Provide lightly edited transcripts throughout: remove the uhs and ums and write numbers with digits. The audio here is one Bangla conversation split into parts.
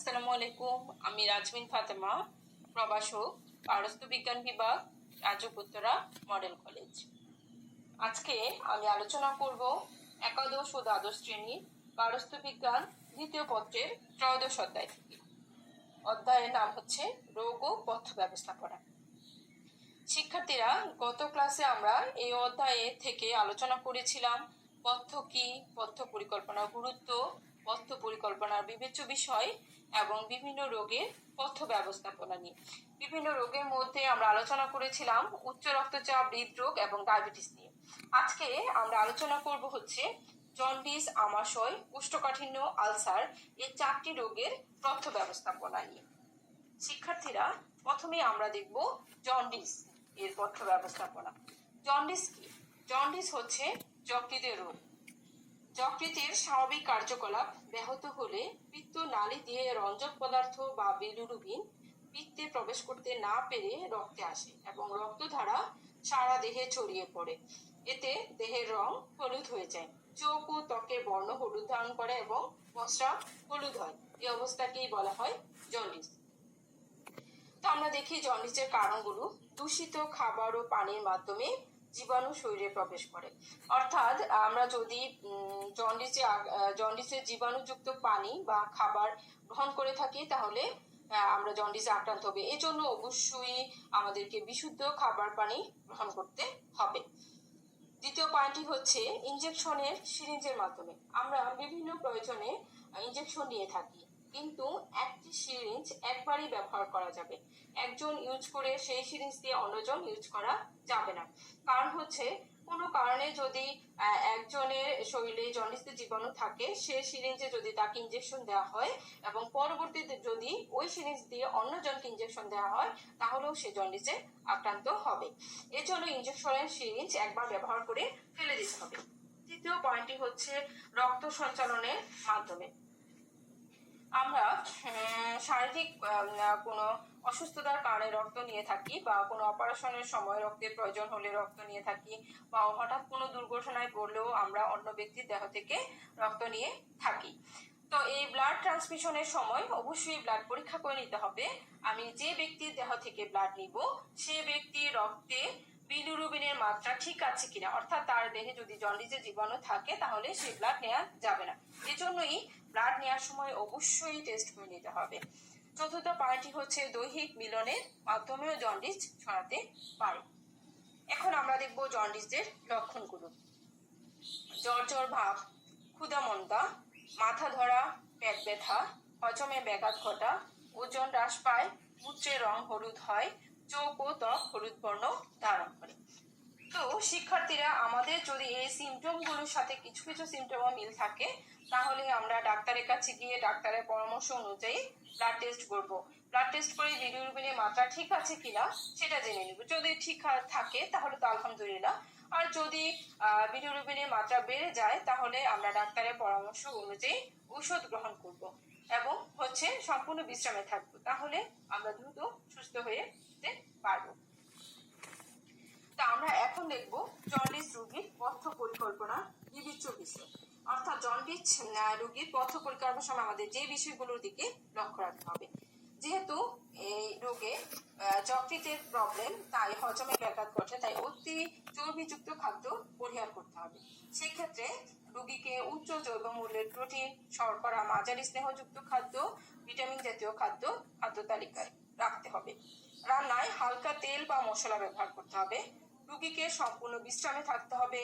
আসসালামু আলাইকুম। আমি রাজমিন ফাতেমা, প্রভাষক, পারস্ত বিজ্ঞান বিভাগ, রাজপুত্তরা মডেল কলেজ। আজকে আমি আলোচনা করব একাদশ ও দ্বাদশ শ্রেণীর পারস্ত বিজ্ঞান দ্বিতীয় পত্রের ত্রয়োদশ অধ্যায় থেকে। অধ্যায়ের নাম হচ্ছে রোগ ও পথ্য ব্যবস্থাপনা। শিক্ষার্থীরা, গত ক্লাসে আমরা এই অধ্যায়ে থেকে আলোচনা করেছিলাম পথ্য কি, পথ্য পরিকল্পনার গুরুত্ব, পথ্য পরিকল্পনার বিবেচ্য বিষয় এবং বিভিন্ন রোগের পথ্য ব্যবস্থাপনা নিয়ে। বিভিন্ন রোগের মধ্যে আমরা আলোচনা করেছিলাম উচ্চ রক্তচাপ, হৃদরোগ এবং ডায়াবেটিস নিয়ে। আজকে আমরা আলোচনা করব হচ্ছে জন্ডিস, আমাশয়, কোষ্ঠকাঠিন্য, আলসার, এই 4টি রোগের পথ্য ব্যবস্থাপনা নিয়ে। শিক্ষার্থীরা, প্রথমে আমরা দেখব জন্ডিস এর পথ্য ব্যবস্থাপনা। জন্ডিস কি? জন্ডিস হচ্ছে যকৃতের রোগ। যকৃতের স্বাভাবিক কার্যকলাপ ব্যাহত হলে পিত্ত নালী দিয়ে রঞ্জক পদার্থ বা বিলিরুবিন পিত্তে প্রবেশ করতে না পেরে রক্তে আসে এবং রক্তধারা সারা দেহে ছড়িয়ে পড়ে। এতে দেহের রং হলুদ হয়ে যায়, চোখ ও ত্বকের বর্ণ হলুদ ধারণ করে এবং প্রস্রাব হলুদ হয়। এই অবস্থাকেই বলা হয় জন্ডিস। তো আমরা দেখি জন্ডিসের কারণগুলো। দূষিত খাবার ও পানির মাধ্যমে জীবাণু শরীরে প্রবেশ করে। অর্থাৎ আমরা যদি জন্ডিসের জীবাণুযুক্ত পানি বা খাবার গ্রহণ করে থাকি তাহলে আমরা জন্ডিসে আক্রান্ত হবে। এই জন্য অবশ্যই আমাদেরকে বিশুদ্ধ খাবার পানি গ্রহণ করতে হবে। দ্বিতীয় পয়েন্টটি হচ্ছে ইনজেকশনের সিরিঞ্জের মাধ্যমে। আমরা বিভিন্ন প্রয়োজনে ইনজেকশন নিয়ে থাকি, কিন্তু একটি সিরিঞ্জ একবারই ব্যবহার করা যাবে। একজন ইউজ করে সেই সিরিঞ্জ দিয়ে অন্যজন ইউজ করা যাবে না। কারণ হচ্ছে কোনো কারণে যদি একজনের শরীরে জন্ডিসের জীবাণু থাকে, সে সিরিঞ্জে যদি তাকে ইনজেকশন দেওয়া হয় এবং পরবর্তীতে যদি ওই সিরিঞ্জ দিয়ে অন্যজনকে ইনজেকশন দেওয়া হয়, তাহলেও সে জন্ডিসে আক্রান্ত হবে। এজন্য ইনজেকশনের সিরিঞ্জ একবার ব্যবহার করে ফেলে দিতে হবে। তৃতীয় পয়েন্টটি হচ্ছে রক্ত সঞ্চালনের মাধ্যমে। আমরা শারীরিক কোনো অসুস্থতার কারণে রক্ত নিয়ে থাকি বা কোনো অপারেশনের সময় রক্তের প্রয়োজন হলে রক্ত নিয়ে থাকি, বা হঠাৎ কোনো দুর্ঘটনায় পড়লেও আমরা অন্য ব্যক্তির দেহ থেকে রক্ত নিয়ে থাকি। তো এই ব্লাড ট্রান্সমিশনের সময় অবশ্যই ব্লাড পরীক্ষা করে নিতে হবে। আমি যে ব্যক্তির দেহ থেকে ব্লাড নিব সে ব্যক্তির রক্তে বিলিরুবিনের মাত্রা ঠিক আছে কিনা, অর্থাৎ তার দেহে যদি জন্ডিসের জীবাণু থাকে তাহলে সেই ব্লাড নেওয়া যাবে না। এজন্যই ব্লাড নেওয়ার সময় অবশ্যই টেস্ট করে নিতে হবে। চতুর্থ পয়েন্টটি হচ্ছে দৈহিক মিলনের মাধ্যমেও জন্ডিস ছড়াতে পারে। এখন আমরা দেখব জন্ডিসের লক্ষণগুলো। জ্বর ভাব, ক্ষুধা-মন্দা, মাথা ধরা, পেট ব্যথা, হজমে ব্যাঘাত ঘটা, ওজন হ্রাস পায়, মূত্রের রং হলুদ হয়, চোখ ও ত্বক হলুদ বর্ণ ধারণ করে। তো শিক্ষার্থীরা, আমাদের যদি এই সিমটমগুলোর সাথে কিছু কিছু সিমটমও মিল থাকে তাহলে আমরা ডাক্তারের কাছে গিয়ে ডাক্তারের পরামর্শ অনুযায়ী ব্লাড টেস্ট করব। ব্লাড টেস্ট করে বিলিরুবিনের মাত্রা ঠিক আছে কিনা সেটা জেনে নেব। যদি ঠিক থাকে তাহলে তো আলহামদুলিল্লাহ, আর যদি বিলিরুবিনের মাত্রা বেড়ে যায় তাহলে আমরা ডাক্তারের পরামর্শ অনুযায়ী ঔষধ গ্রহণ করব এবং সম্পূর্ণ বিশ্রামে থাকবো। তাহলে আমরা দ্রুত সুস্থ হয়ে যেতে পারবো। তা আমরা এখন দেখব জন্ডিস রোগীর পথ্য পরিকল্পনা বিবেচ্য বিষয়। অর্থাৎ জন্ডিস রোগীর পথ্য পরিকল্পনার সময় আমাদের যে বিষয়গুলোর দিকে লক্ষ্য রাখতে হবে। যেহেতু এই রোগে যকৃতের প্রবলেম, তাই হজমে ব্যাঘাত ঘটে, তাই অতি চর্বিযুক্ত খাদ্য পরিহার করতে হবে। সেক্ষেত্রে রোগীকে উচ্চ জৈব মূল্যের প্রোটিন, শর্করা, মাঝারি স্নেহযুক্ত খাদ্য, ভিটামিন জাতীয় খাদ্য তালিকায় রাখতে হবে। রান্নায় হালকা তেল বা মশলা ব্যবহার করতে হবে। রোগীকে সম্পূর্ণ বিশ্রামে থাকতে হবে।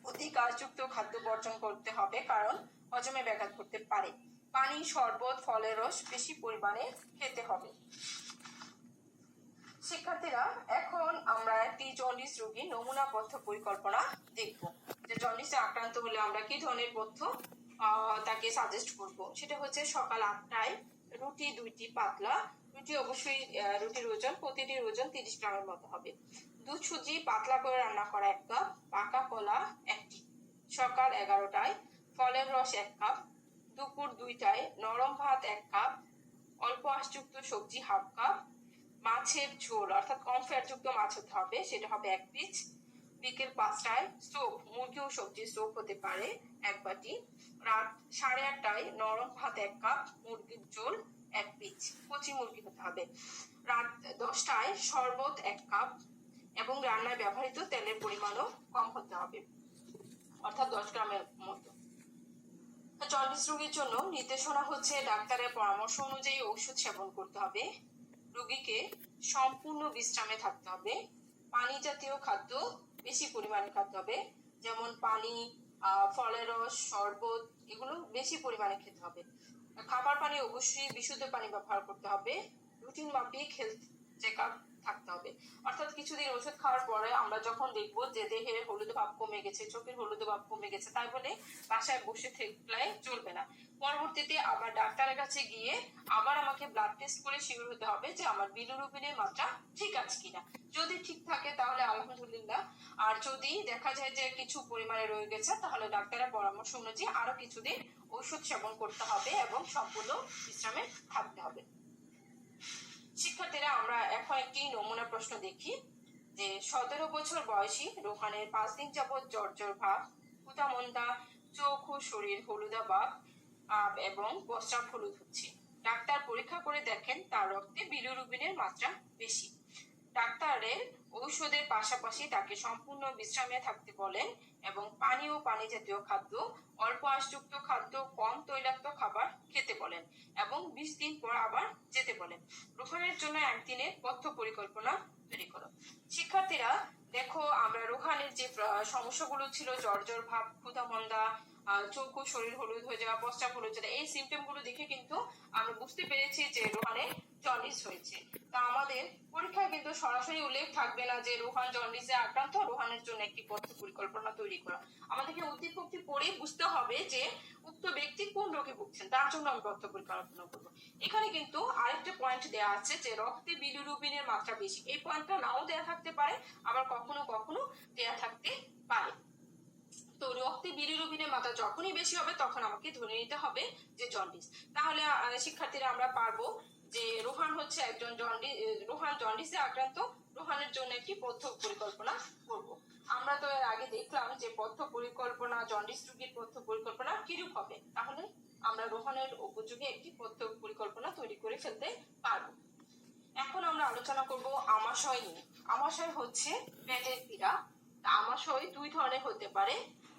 অতি কার্যযুক্ত খাদ্য বর্জন করতে হবে, কারণ হজমে ব্যাঘাত করতে পারে। পানি, শরবত, ফলের রস বেশি পরিমাণে খেতে হবে। শিক্ষার্থীরা, এখন আমরা একটি জন্ডিস রোগীর নমুনা পথ্য পরিকল্পনা দেখব। যে জন্ডিসে আক্রান্ত হলে আমরা কি ধরনের পথ্য তাকে সাজেস্ট করব। সেটা হচ্ছে সকাল 8টায় রুটি 2টি পাতলা রুটি, অবশ্যই রুটির ওজন প্রতিটির ওজন 30 গ্রামের মতো হবে। দুধ সুজি পাতলা করে রান্না করা 1 কাপ, পাকা কলা 1টি। সকাল 11টায় ফলের রস 1 কাপ। দুপুর 2টায় নরম ভাত 1 কাপ, অল্প আঁশযুক্ত সবজি 1/2 কাপ, মাছের ঝোল অর্থাৎ কম ফ্যাটযুক্ত মাছ হতে হবে, সেটা হবে 1 পিস। বিকেল 5টায় স্যুপ, মুরগি ও সবজির স্যুপ হতে পারে 1 বাটি। রাত 8:30টায় নরম ভাত 1 কাপ, মুরগির ঝোল 1 পিস, কচি মুরগি হতে হবে। রাত 10টায় শরবত 1 কাপ এবং রান্নায় ব্যবহৃত তেলের পরিমাণও কম হতে হবে, অর্থাৎ 10 গ্রামের মতো। জন্ডিস রোগীর জন্য নির্দেশনা হচ্ছে ডাক্তারের পরামর্শ অনুযায়ী ঔষধ সেবন করতে হবে, রোগীকে সম্পূর্ণ বিশ্রামে থাকতে হবে, পানি জাতীয় খাদ্য বেশি পরিমাণে খেতে হবে, যেমন পানি, ফলের রস, শরবত, এগুলো বেশি পরিমাণে খেতে হবে। খাবার পানি অবশ্যই বিশুদ্ধ পানি ব্যবহার করতে হবে, রুটিন মাফিক হেলথ চেক আপ থাকতে হবে। অর্থাৎ কিছুদিন ওষুধ খাওয়ার পরে আমরা যখন দেখবো যে দেহের হলুদ ভাব কমে গেছে, চোখের হলুদ ভাব কমে গেছে, তাই বলে বাসায় বসে থাকলে চলবে না। পরবর্তীতে আবার ডাক্তারের কাছে গিয়ে আবার আমাকে ব্লাড টেস্ট করে শিওর হতে হবে যে আমার বিলিরুবিনের মাত্রা ঠিক আছে কিনা। যদি ঠিক থাকে তাহলে আলহামদুলিল্লাহ, আর যদি দেখা যায় যে কিছু পরিমাণে রয়ে গেছে তাহলে ডাক্তারের পরামর্শ অনুযায়ী আরো কিছুদিন ওষুধ সেবন করতে হবে এবং সম্পূর্ণ বিশ্রামে থাকতে হবে। শিক্ষার্থীরা, আমরা এখন একটি নমুনা প্রশ্ন দেখি যে 17 বছর বয়সী রোহানের 5 দিন যাবৎ জ্বর ভাব, ক্ষুধা-মন্দা, চোখ ও শরীর হলুদা ভাব এবং প্রস্রাব হলুদ হচ্ছে। ডাক্তার পরীক্ষা করে দেখেন তার রক্তে বিলিরুবিনের মাত্রা বেশি। ডাক্তারের ঔষধের পাশাপাশি তাকে সম্পূর্ণ বিশ্রামে থাকতে বলেন এবং পানি ও পানি জাতীয় খাদ্য, অল্প আঁশযুক্ত খাদ্য, কম তৈলাক্ত খাবার খেতে বলেন এবং 20 দিন পর আবার যেতে বলেন। রোহানের জন্য একদিনের পথ্য পরিকল্পনা তৈরি করো। শিক্ষার্থীরা দেখো, আমরা রোহানের যে সমস্যাগুলো ছিল, জ্বর ভাব, ক্ষুধা-মন্দা, চোখ ও শরীর হলুদ হয়ে যাওয়া, প্রস্রাব হলুদ হয়ে যাওয়া, এই সিমটম গুলো দেখে কিন্তু আমরা বুঝতে পেরেছি যে রোহানের জন্ডিস হয়েছে। তা আমাদের পরীক্ষায় কিন্তু সরাসরি উল্লেখ থাকবে না যে রোহান জন্ডিসে আক্রান্ত, রোহানের জন্য একটি পথ্য পরিকল্পনা তৈরি করা। আমাদেরকে উদ্দীপকটি পড়ে বুঝতে হবে যে উক্ত ব্যক্তি কোন রোগে ভুগছেন, তার জন্য আমি পথ্য পরিকল্পনা করবো। এখানে কিন্তু আরেকটা পয়েন্ট দেওয়া আছে যে রক্তে বিলিরুবিনের মাত্রা বেশি। এই পয়েন্টটা নাও দেয়া থাকতে পারে, আবার কখনো কখনো দেয়া থাকতে পারে। তো রক্তে বিলিরুবিনের মাত্রা যখনই বেশি হবে তখন আমাকে ধরে নিতে হবে যে জন্ডিস। তাহলে শিক্ষার্থীরা আমরা পারবো যে রোহান হচ্ছে একজন রোহান জন্ডিসে আক্রান্ত। রোহানের জন্য একটি পথ্য পরিকল্পনা করব। আমরা তো এর আগে দেখলাম যে পথ্য পরিকল্পনা, জন্ডিস রোগীর পথ্য পরিকল্পনা কিরূপ হবে। তাহলে আমরা রোহানের উপযোগী একটি পথ্য পরিকল্পনা তৈরি করে ফেলতে পারবো। এখন আমরা আলোচনা করব আমাশয় নিয়ে। আমাশয় হচ্ছে পেটের পীড়া। আমাশয় 2 ধরনের হতে পারে,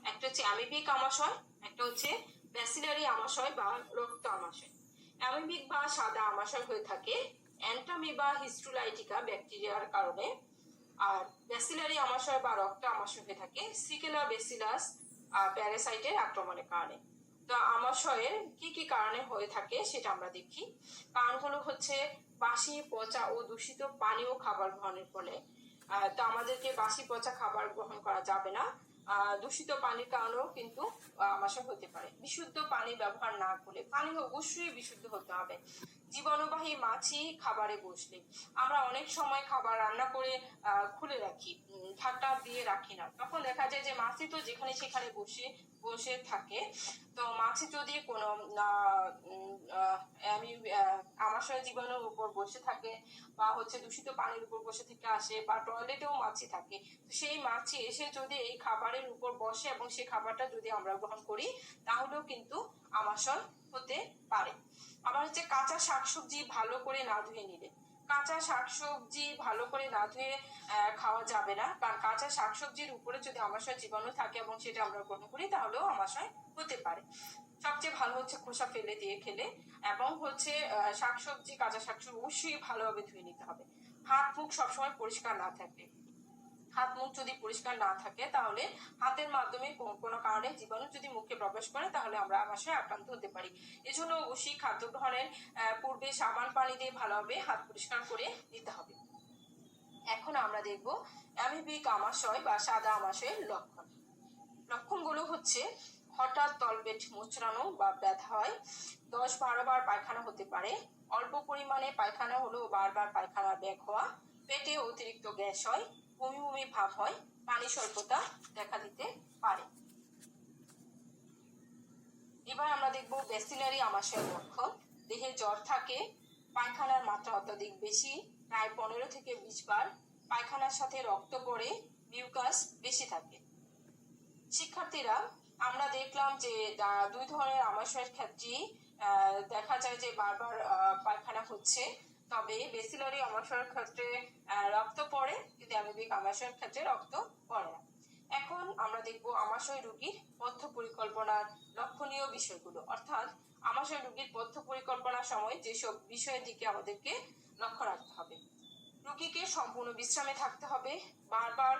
একটা হচ্ছে অ্যামিবিক আমাশয়, একটা হচ্ছে ব্যাসিলারি আমাশয় বা রক্ত আমাশয়। অ্যামিবিক বা সাদা আমাশয় হয়ে থাকে অ্যান্টামিবা হিস্টুলাইটিকা ব্যাকটেরিয়ার কারণে, আর ব্যাসিলারি আমাশয় বা রক্ত আমাশয় হয়ে থাকে সিকেলা ব্যাসিলাস প্যারাসাইটের আক্রমণের কারণে। তো আমাশয়ের কি কি কারণে হয়ে থাকে সেটা আমরা দেখি। কারণগুলো হচ্ছে বাসি, পচা ও দূষিত পানি ও খাবার গ্রহণের ফলে। তো আমাদেরকে বাসি পচা খাবার গ্রহণ করা যাবে না। দূষিত পানির কারণেও কিন্তু আমাশয় হতে পারে। বিশুদ্ধ পানি ব্যবহার না করলে, পানি অবশ্যই বিশুদ্ধ হতে হবে। জীবাণুবাহী মাছি খাবারে বসলে, আমরা অনেক সময় খাবার রান্না করে খুলে রাখি, ঢাকনা দিয়ে রাখি না, তখন দেখা যায় যে মাছি তো যেখানে সেখানে বসে থাকে। তো মাছি যদি কোনো আমাশয় জীবাণুর উপর বসে থাকে বা হচ্ছে দূষিত পানির উপর বসে থেকে আসে বা টয়লেটেও মাছি থাকে, সেই মাছি এসে যদি এই খাবারের উপর বসে এবং সেই খাবারটা যদি আমরা গ্রহণ করি তাহলেও কিন্তু আমাশয় হতে পারে। আবার হচ্ছে কাঁচা শাকসবজি ভালো করে না ধুয়ে নিলে। কাঁচা শাকসবজি ভালো করে না ধুয়ে খাওয়া যাবে না, কারণ কাঁচা শাকসবজির উপরে যদি আমাশয় জীবাণু থাকে এবং সেটা আমরা গ্রহণ করি তাহলেও আমাশয় হতে পারে। সবচেয়ে ভালো হচ্ছে খোসা ফেলে দিয়ে খেলে, এবং হচ্ছে শাকসবজি, কাঁচা শাকসবজি অবশ্যই ভালোভাবে ধুয়ে নিতে হবে। হাত মুখ সবসময় পরিষ্কার না থাকলে, হাত মুখ যদি পরিষ্কার না থাকে তাহলে হাতের মাধ্যমে কোনো কারণে জীবাণু যদি মুখে প্রবেশ করে তাহলে আমরা আমাশয়ে আক্রান্ত হতে পারি। এজন্য অবশ্যই খাদ্য গ্রহণের পূর্বে সাবান পানি দিয়ে ভালোভাবে হাত পরিষ্কার করে নিতে হবে। এখন আমরা দেখব অ্যামিবিক আমাশয় বা সাদা আমাশয়ের লক্ষণগুলো হচ্ছে হঠাৎ তলপেট মোচড়ানো বা ব্যথা হয়, 10-12 বার পায়খানা হতে পারে, অল্প পরিমাণে পায়খানা হলেও বারবার পায়খানা ব্যাক হওয়া, পেটে অতিরিক্ত গ্যাস হয়, বমি ভাব হয়, পানি স্বল্পতা দেখা দিতে পারে। এবার আমরা দেখব ব্যাসিলারি আমাশয়ের লক্ষণ। দেহে জ্বর থাকে, পায়খানার মাত্রা অত্যাধিক বেশি, প্রায় 15 থেকে 20 বার, পায়খানার সাথে রক্ত পড়ে, মিউকাস বেশি থাকে। শিক্ষার্থীরা, আমরা দেখলাম যে দুই ধরনের আমাশয়ের ক্ষেত্রেই দেখা যায় যে বারবার পায়খানা হচ্ছে, তবে বেসিলারি আমাশয়ের ক্ষেত্রে রক্ত পড়ে, কিন্তু অ্যামিবিক আমাশয়ের ক্ষেত্রে রক্ত পড়ে না। এখন আমরা দেখব আমাশয় রোগীর পথ্য পরিকল্পনার লক্ষণীয় বিষয়গুলো, অর্থাৎ আমাশয় রোগীর পথ্য পরিকল্পনার সময় যেসব বিষয়ের দিকে আমাদেরকে লক্ষ্য রাখতে হবে। রোগীকে সম্পূর্ণ বিশ্রামে থাকতে হবে, বারবার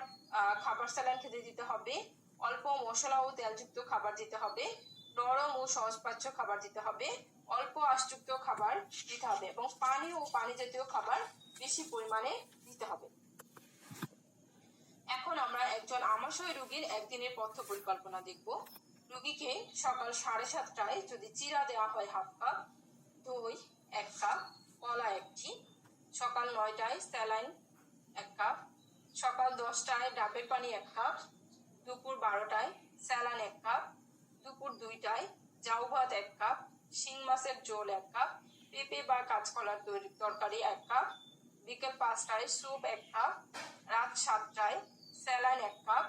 খাবার স্যালাইন খেতে দিতে হবে, অল্প মশলা ও তেলযুক্ত খাবার দিতে হবে, নরম ও সহজপাচ্য খাবার দিতে হবে, অল্প আঁশযুক্ত খাবার দিতে হবে এবং পানি ও পানি জাতীয় খাবার বেশি পরিমাণে দিতে হবে। এখন আমরা একজন আমাশয় রোগীর একদিনের পথ্য পরিকল্পনা দেখব। রোগীকে সকাল 7:30টায় যদি চিরা দেওয়া হয় হাফ কাপ, দই 1 কাপ, কলা 1টি, সকাল 9টায় স্যালাইন 1 কাপ, সকাল 10টায় ডাবের পানি 1 কাপ, দুপুর 12টায় স্যালাইন 1 কাপ, দুপুর 2টায় জাউ ভাত 1 কাপ, শিং মাছের ঝোল 1 কাপ, পেঁপে বা কাঁচকলার তরকারি 1 কাপ, বিকেল 5টায় স্যুপ 1 কাপ, রাত 7টায় স্যালাইন 1 কাপ,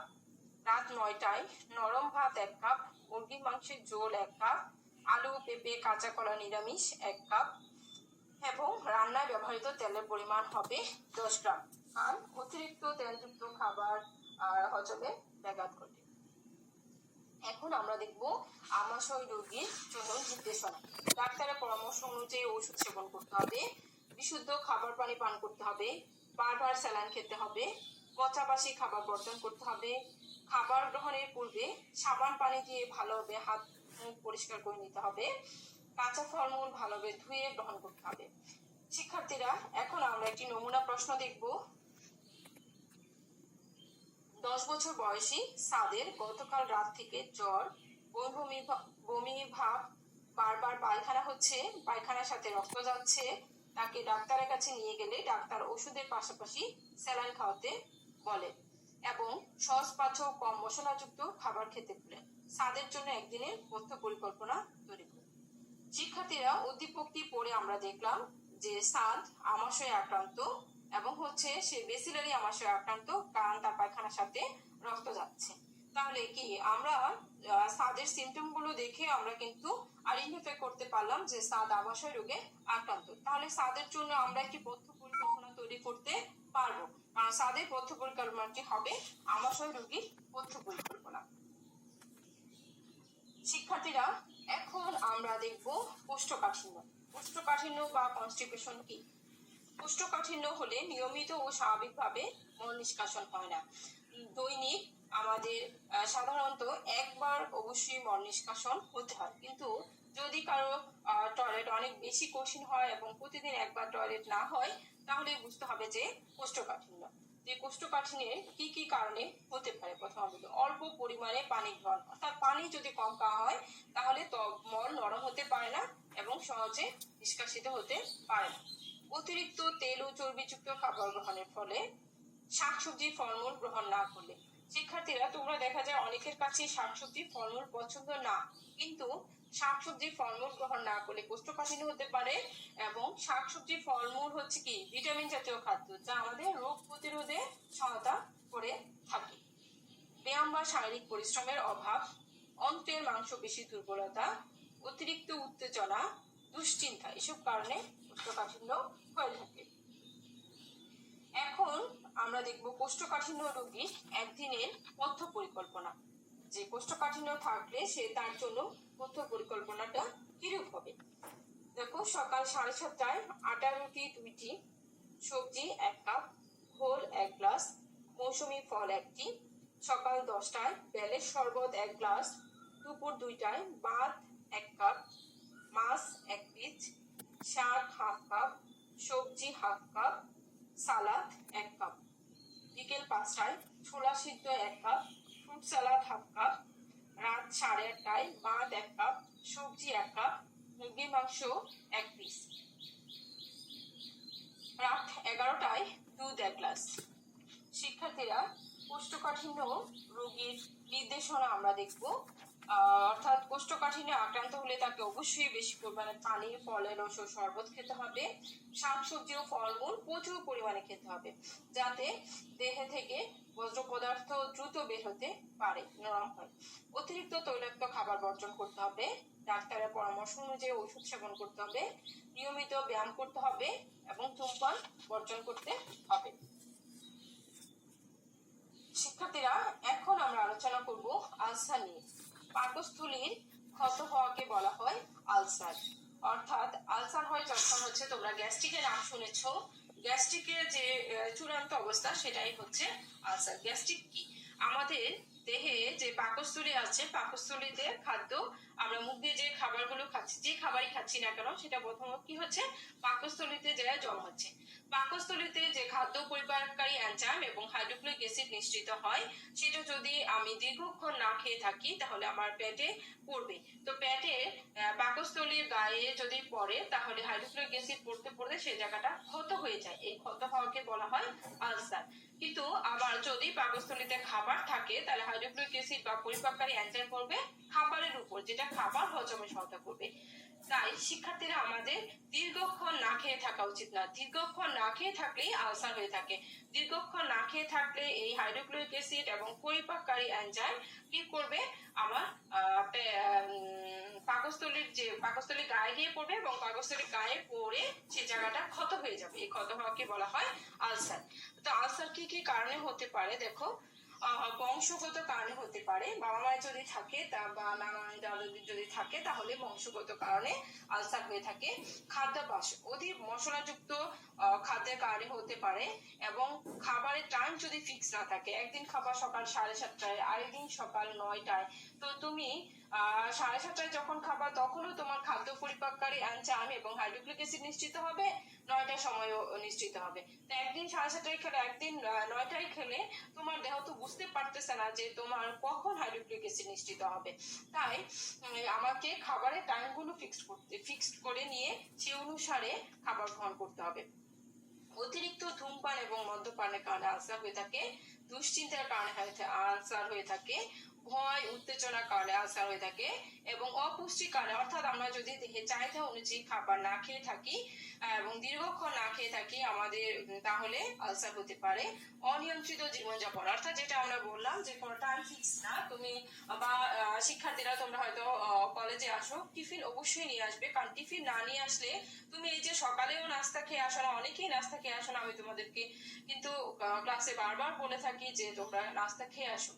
রাত 9টায় নরম ভাত 1 কাপ, মুরগির মাংসের ঝোল 1 কাপ, আলু পেঁপে কাঁচা কলা নিরামিষ 1 কাপ এবং রান্নায় ব্যবহৃত তেলের পরিমাণ হবে 10 গ্রাম, কারণ অতিরিক্ত তেলযুক্ত খাবার হজমে ব্যাঘাত ঘটে। এখন আমরা দেখব আমাশয় রোগীর জন্য নির্দেশনা। ডাক্তারের পরামর্শ অনুযায়ী ওষুধ সেবন করতে হবে, বিশুদ্ধ খাবার পানি পান করতে হবে, বারবার স্যালাইন খেতে হবে, পচাবাসি খাবার বর্জন করতে হবে, খাবার গ্রহণের পূর্বে সাবান পানি দিয়ে ভালোভাবে হাত মুখ পরিষ্কার করে নিতে হবে, কাঁচা ফলমূল ভালোভাবে ধুয়ে গ্রহণ করতে হবে। শিক্ষার্থীরা, এখন আমরা একটি নমুনা প্রশ্ন দেখব। 10 বছর বয়সী সাদের গতকাল রাত থেকে জ্বর, বমি ভাব, বারবার পায়খানা হচ্ছে, পায়খানার সাথে রক্ত যাচ্ছে। তাকে ডাক্তারের কাছে নিয়ে গেলে ডাক্তার ওষুধের পাশাপাশি স্যালাইন খাওয়াতে বলে এবং সহজপাচ্য কম মশলাযুক্ত খাবার খেতে বলেন। সাদের জন্য একদিনের পথ্য পরিকল্পনা তৈরি করুন। শিক্ষার্থীরা, উদ্দীপকটি পড়ে আমরা দেখলাম যে সাদ আমাশয়ে আক্রান্ত এবং সে বেসিলারি আমাশয়ে আক্রান্ত, কারণ তার পায়খানার সাথে রক্ত যাচ্ছে। তাহলে কি আমরা সাদের সিমটম গুলো দেখে আমরা কিন্তু আইডেন্টিফাই করতে পারলাম যে সাদ আমাশয় রোগে আক্রান্ত। তাহলে সাদের জন্য আমরা একটি পথ্য পরিকল্পনা তৈরি করতে পারবো, কারণ সাদের পথ্য পরিকল্পনাটি হবে আমাশয় রোগীর পথ্য পরিকল্পনা। শিক্ষার্থীরা, এখন আমরা দেখব কোষ্ঠকাঠিন্য। কোষ্ঠকাঠিন্য বা কনস্টিপেশন কি? কোষ্ঠকাঠিন্য হলে নিয়মিত ও স্বাভাবিকভাবে মল নিষ্কাশন হয় না। দৈনিক আমাদের সাধারণত একবার অবশ্যই মল নিষ্কাশন হতে হয়, কিন্তু যদি কারো টয়লেট অনেক বেশি কঠিন হয় এবং প্রতিদিন একবার টয়লেট না হয়, তাহলে বুঝতে হবে যে কোষ্ঠকাঠিন্য। যে কোষ্ঠকাঠিন্যের কি কি কারণে হতে পারে? প্রথমত অল্প পরিমাণে পানি গ্রহণ, অর্থাৎ পানি যদি কম খাওয়া হয় তাহলে মল নরম হতে পারে না এবং সহজে নিষ্কাশিত হতে পারে না। অতিরিক্ত তেল ও চর্বিযুক্ত খাবার গ্রহণের ফলে, শাকসবজি ফলমূল গ্রহণ না করলে। শিক্ষার্থীরা, তোমরা দেখা যায় অনেকের কাছে শাকসবজি ফলমূল পছন্দ না, কিন্তু শাকসবজি ফলমূল গ্রহণ না করলে কোষ্ঠকাঠিন্য হতে পারে। এবং শাকসবজি ফলমূল হচ্ছে কি ভিটামিন জাতীয় খাদ্য, যা আমাদের রোগ প্রতিরোধে সহায়তা করে থাকে। ব্যায়াম বা শারীরিক পরিশ্রমের অভাব, অন্ত্রের মাংসপেশি দুর্বলতা, অতিরিক্ত উত্তেজনা, দুশ্চিন্তা, এসব কারণে কোষ্ঠকাঠিন্য হয়ে থাকে। এখন আমরা দেখব কোষ্ঠকাঠিন্য রোগীর একদিনের পথ্য পরিকল্পনা। যে কোষ্ঠকাঠিন্য থাকলে তার জন্য পথ্য পরিকল্পনাটা কিরূপ হবে। দেখো, সকাল 7:30টায় আটা রুটি 2টি, সবজি 1 কাপ, ঘোল 1 গ্লাস, মৌসুমী ফল 1টি, সকাল 10টায় বেলের শরবত 1 গ্লাস, দুপুর 2টায় ভাত 1 কাপ, মাছ 1 পিস, শাক হাফ কাপ, সবজি হাফ কাপ, সালাদ 1 কাপ, বিকেল 5টায় ছোলা সিদ্ধ 1 কাপ, ফ্রুট সালাদ হাফ কাপ, রাত 8:30টায় ভাত 1 কাপ, সবজি 1 কাপ, মুরগির মাংস 1 পিস, রাত 11টায় দুধ 1 গ্লাস। শিক্ষার্থীরা, কোষ্ঠকাঠিন্য রোগীর নির্দেশনা আমরা দেখব। অর্থাৎ কোষ্ঠকাঠিন্যে আক্রান্ত হলে তাকে অবশ্যই বেশি পরিমাণে পানি, ফলের রস ও শরবত খেতে হবে। শাকসবজি ও ফলমূল প্রচুর পরিমাণে খেতে হবে, যাতে দেহে থেকে বর্জ্য পদার্থ দ্রুত বের হতে পারে, নরম হয়। অতিরিক্ত তৈলাক্ত খাবার বর্জন করতে হবে। ডাক্তারের পরামর্শ অনুযায়ী ওষুধ সেবন করতে হবে। নিয়মিত ব্যায়াম করতে হবে এবং ধূমপান বর্জন করতে হবে। শিক্ষার্থীরা, এখন আমরা আলোচনা করব আলসার নিয়ে। পাকস্থলীর ক্ষত হওয়াকে বলা হয় আলসার। অর্থাৎ আলসার হয় যখন তোমরা গ্যাস্ট্রিকের নাম শুনেছো। গ্যাস্ট্রিকের যে চূড়ান্ত অবস্থা সেটাই হচ্ছে আলসার। গ্যাস্ট্রিক কি? আমাদের দেহে যে পাকস্থলী আছে, পাকস্থলীতে খাদ্য আমরা মুখ দিয়ে যে খাবারগুলো খাচ্ছি, যে খাবারই খাচ্ছি না কেন, সেটা প্রথমত কি হচ্ছে, পাকস্থলীতে যায় জমা হচ্ছে। পাকস্থলীতে যে খাদ্য পরিপাককারী এনজাইম এবং হাইড্রোক্লোরিক অ্যাসিড নিঃসৃত হয়, সেটা যদি আমি দীর্ঘক্ষণ না খেয়ে থাকি তাহলে আমার পেটে পড়বে। তো পেটে পাকস্থলীর গায়ে যদি পড়ে তাহলে হাইড্রোক্লোরিক অ্যাসিড পড়তে পড়তে সেই জায়গাটা ক্ষত হয়ে যায়। এই ক্ষত হওয়াকে বলা হয় আলসার। কিন্তু আবার যদি পাকস্থলীতে খাবার থাকে তাহলে হাইড্রোক্লোরিক অ্যাসিড বা পরিপাককারী এনজাইম পড়বে খাবারের উপর, যেটা খাবার হজমে সহায়তা করবে। তাই শিক্ষার্থীরা, আমাদের দীর্ঘক্ষণ না খেয়ে থাকা উচিত না। দীর্ঘক্ষণ না খেয়ে থাকলেই আলসার হয়ে থাকে। দীর্ঘক্ষণ না খেয়ে থাকলে এই হাইড্রোক্লোরিক অ্যাসিড এবং পরিপাককারী এনজাইম কি করবে, আমার পাকস্থলীর গায়ে গিয়ে পড়বে এবং পাকস্থলীর গায়ে পড়ে সেই জায়গাটা ক্ষত হয়ে যাবে। এই ক্ষত হওয়াকে বলা হয় আলসার। তো আলসার কি কি কারণে হতে পারে? দেখো, বংশগত কারণে হতে পারে। বাবা মায়ের যদি থাকে বা নানা দাদুদের যদি থাকে তাহলে বংশগত কারণে আলসার হয়ে থাকে। খাদ্যাভ্যাস, অধিক মশলাযুক্ত খাদ্যের কারণে হতে পারে। এবং খাবারের টাইম যদি ফিক্স না থাকে, একদিন খাবার সকাল 7:30টায়, আরেকদিন সকাল 9টায়, তো তুমি 7:30টায় যখন খাবা তখনও তোমার খাদ্য পরিপাককারী এনজাইম এবং হাইড্রোক্লোরিক অ্যাসিড নিশ্চিত হবে, 9টার সময়ও নিশ্চিত হবে। তো একদিন 7:30টায় খেলে, একদিন 9টায় খেলে তোমার দেহ তো বুঝতে পারতেছে না যে তোমার কখন হাইড্রোক্লোরিক অ্যাসিড নিশ্চিত হবে। তাই আমাকে খাবারের টাইমগুলো ফিক্সড করে নিয়ে সে অনুসারে খাবার গ্রহণ করতে হবে। অতিরিক্ত ধূমপান এবং মদ্যপানের কারণে আলসার হয়ে থাকে। দুশ্চিন্তার কারণে আলসার হয়ে থাকে। ভয় উত্তেজনার কারণে আলসার হয়ে থাকে। এবং অপুষ্টির কারণে, অর্থাৎ আমরা যদি দেহে চাহিদা অনুযায়ী খাবার না খেয়ে থাকি এবং দীর্ঘক্ষণ না খেয়ে থাকি আমাদের, তাহলে আলসার হতে পারে। অনিয়ন্ত্রিত জীবনযাপন, অর্থাৎ যেটা আমরা বললাম যে কোনো টাইম ফিক্স না। তুমি বা শিক্ষার্থীরা, তোমরা হয়তো কলেজে আসো, টিফিন অবশ্যই নিয়ে আসবে, কারণ টিফিন না নিয়ে আসলে তুমি এই যে সকালেও নাস্তা খেয়ে আসো না, অনেকেই নাস্তা খেয়ে আসো না, আমি তোমাদেরকে কিন্তু ক্লাসে বারবার বলে থাকি যে তোমরা নাস্তা খেয়ে আসো।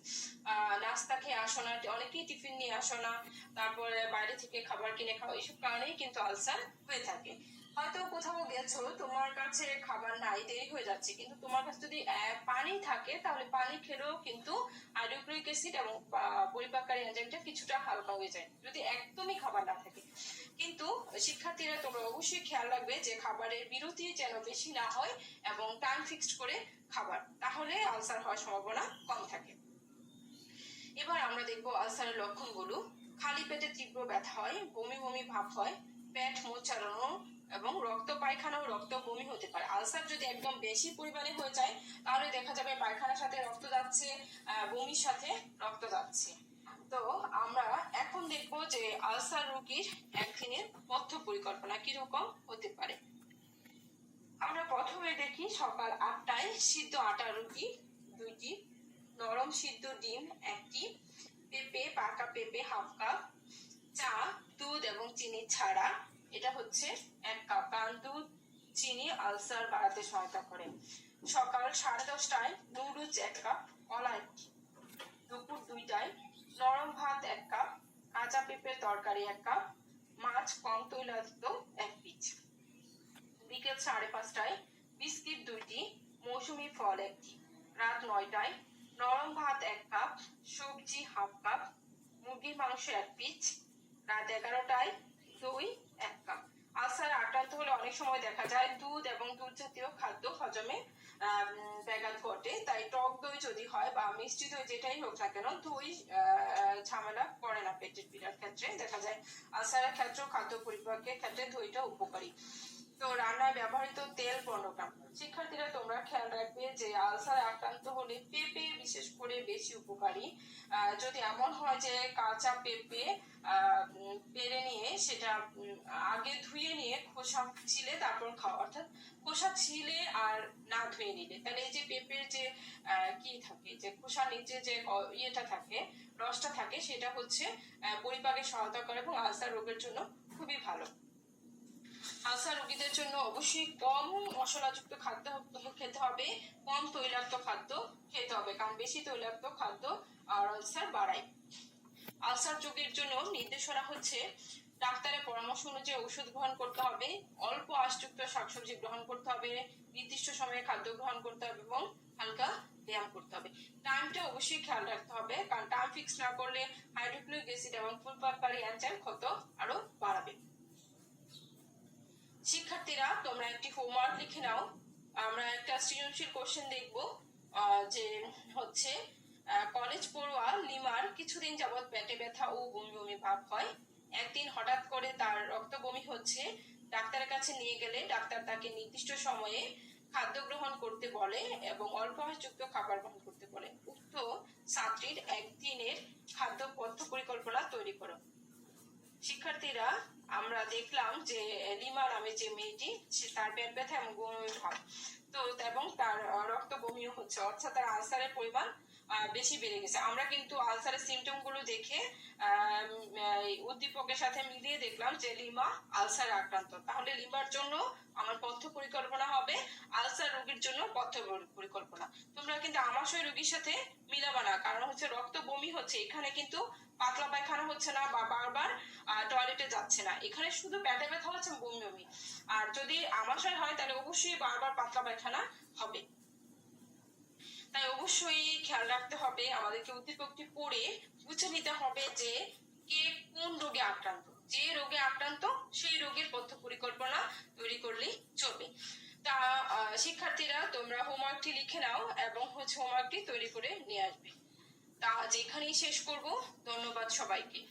নাস্তা খেয়ে আসো না, অনেকেই টিফিন নিয়ে আসো না, তারপরে বাইরে থেকে খাবার কিনে খাও, এইসব কারণেই কিন্তু আলসার হয়ে থাকে। হয়তো কোথাও গেছো, তোমার কাছে খাবার নাই, দেরি হয়ে যাচ্ছে, কিন্তু তোমার কাছে যদি পানি থাকে তাহলে পানি খেলেও কিন্তু হাইড্রোক্লোরিক অ্যাসিড এবং পরিপাককারী এনজাইমটা কিছুটা হালকা হয়ে যায়, যদি একদমই খাবার না থাকে। কিন্তু শিক্ষার্থীরা, তোমরা অবশ্যই খেয়াল রাখবে যে খাবারের বিরতি যেন বেশি না হয় এবং টাইম ফিক্সড করে খাবার, তাহলে আলসার হওয়ার সম্ভাবনা কম থাকে। এবার আমরা দেখবো আলসারের লক্ষণগুলো। খালি পেটে তীব্র ব্যথা হয়, বমি বমি ভাব হয়, পেট মোচাড়ানো এবং রক্ত পায়খানা ও রক্ত বমি হতে পারে। আলসার যদি একদম বেশি পরিমাণে হয়ে যায় তাহলে দেখা যাবে পায়খানার সাথে রক্ত যাচ্ছে, বমির সাথে রক্ত যাচ্ছে। তো আমরা এখন দেখবো যে আলসার রোগীর একদিনের পথ্য পরিকল্পনা কিরকম হতে পারে। আমরা প্রথমে দেখি সকাল 8টায় সিদ্ধ আটা রুটি 2টি, নরম সিদ্ধ ডিম 1টি, পেঁপে, পাকা পেঁপে হাফ কাপ, চা দুধ এবং চিনি ছাড়া, এটা হচ্ছে 1 কাপ, কারণ দুধ চিনি আলসার বাড়াতে সহায়তা করে। সকাল 10:30টায় নুডলস 1 কাপ, কলা 1টি। দুপুর 2টায় নরম ভাত 1 কাপ, কাঁচা পেঁপের তরকারি 1 কাপ, মাছ কম তৈলাক্ত 1 পিস। বিকেল 5:30টায় বিস্কিট 2টি, মৌসুমী ফল 1টি। রাত 9টায় নরম ভাত 1 কাপ, সবজি হাফ কাপ, মুরগির মাংস 1 পিস। রাত 11টায় দই 1 কাপ। আলসার আক্রান্ত হলে অনেক সময় দেখা যায় দুধ এবং দুধ জাতীয় খাদ্য হজমে ব্যাঘাত ঘটে। তাই টক দই যদি হয় বা মিষ্টি দই যেটাই হোক না কেন, দই ঝামেলা করে না পেটের পীড়ার ক্ষেত্রে। দেখা যায় আলসারের ক্ষেত্রে খাদ্য পরিপাকের ক্ষেত্রে দইটা উপকারী। তো রান্নায় ব্যবহৃত তেল 15 গ্রাম। শিক্ষার্থীরা তোমরা খেয়াল রাখবে যে আলসার আক্রান্ত হলে পেঁপে বিশেষ করে বেশি উপকারী। যদি এমন হয় যে কাঁচা পেঁপে পেরে নিয়ে সেটা আগে ধুয়ে নিয়ে খোসা ছিলে তারপর খাও, অর্থাৎ খোসা ছিলে আর না ধুয়ে নিলে, তাহলে এই যে পেঁপের যে কি থাকে, যে খোসার নিচে যে ইয়েটা থাকে, রসটা থাকে, সেটা হচ্ছে পরিপাকে সহায়তা করে এবং আলসার রোগের জন্য খুবই ভালো। আলসার রোগীদের জন্য অবশ্যই কম মশলাযুক্ত খাদ্য খেতে হবে, কম তৈলাক্ত খাদ্য খেতে হবে, কারণ বেশি তৈলাক্ত খাদ্য আর আলসার বাড়ায়। আলসার রোগীর জন্য নির্দেশনা হচ্ছে ডাক্তারের পরামর্শ অনুযায়ী ওষুধ গ্রহণ করতে হবে, অল্প আঁশযুক্ত শাকসবজি গ্রহণ করতে হবে, নির্দিষ্ট সময়ে খাদ্য গ্রহণ করতে হবে এবং হালকা ব্যায়াম করতে হবে। টাইমটা অবশ্যই খেয়াল রাখতে হবে, কারণ টাইম ফিক্স না করলে হাইড্রোক্লোরিক অ্যাসিড এবং ফুলপাতকারী এনজাইম ক্ষত আরো বাড়াবে। শিক্ষার্থীরা তোমরা একটি হোমওয়ার্ক লিখে নাও। আমরা একটা সৃজনশীল কোশ্চেন দেখব, যে হচ্ছে কলেজ পড়ুয়া লিমার কিছুদিন যাবৎ পেটে ব্যথা ও বমি বমি ভাব হয়। একদিন হঠাৎ করে তার রক্ত বমি হচ্ছে। ডাক্তারের কাছে নিয়ে গেলে ডাক্তার তাকে নির্দিষ্ট সময়ে খাদ্য গ্রহণ করতে বলে এবং অল্প আঁশযুক্ত খাবার গ্রহণ করতে বলে। উক্ত ছাত্রীর একদিনের খাদ্য পথ্য পরিকল্পনা তৈরি করো। শিক্ষার্থীরা আমরা দেখলাম যে লিমা নামে যে মেয়েটি, তার পেট ব্যথা এবং বমি ভাব, তো এবং তার রক্ত বমিও হচ্ছে, অর্থাৎ তার আলসারের পরিমাণ বেশি বেড়ে গেছে। আমরা কিন্তু আলসারের সিমটম গুলো দেখে উদ্দীপকের সাথে মিলিয়ে দেখলাম যে লিমা আলসারে আক্রান্ত। তাহলে লিমার জন্য আমার পথ্য পরিকল্পনা হবে আলসার রোগীর জন্য পথ্য পরিকল্পনা। তোমরা কিন্তু আমাশয় রোগীর সাথে মিলাবা না, কারণ হচ্ছে রক্ত বমি হচ্ছে, এখানে কিন্তু পাতলা পায়খানা হচ্ছে না বা বারবার টয়লেটে যাচ্ছে না, এখানে শুধু পেটে ব্যথা হচ্ছে, বমি বমি। আর যদি আমাশয় হয় তাহলে অবশ্যই বারবার পাতলা পায়খানা হবে। তাই অবশ্যই খেয়াল রাখতে হবে, আমাদেরকে উদ্দীপকটি পড়ে বুঝে নিতে হবে যে কে কোন রোগে আক্রান্ত, যে রোগে আক্রান্ত সেই রোগের পথ্য পরিকল্পনা তৈরি করলেই চলবে। তা শিক্ষার্থীরা তোমরা হোমওয়ার্কটি লিখে নাও এবং হোমওয়ার্কটি তৈরি করে নিয়ে আসবে। তা যেখানেই শেষ করব, ধন্যবাদ সবাইকে।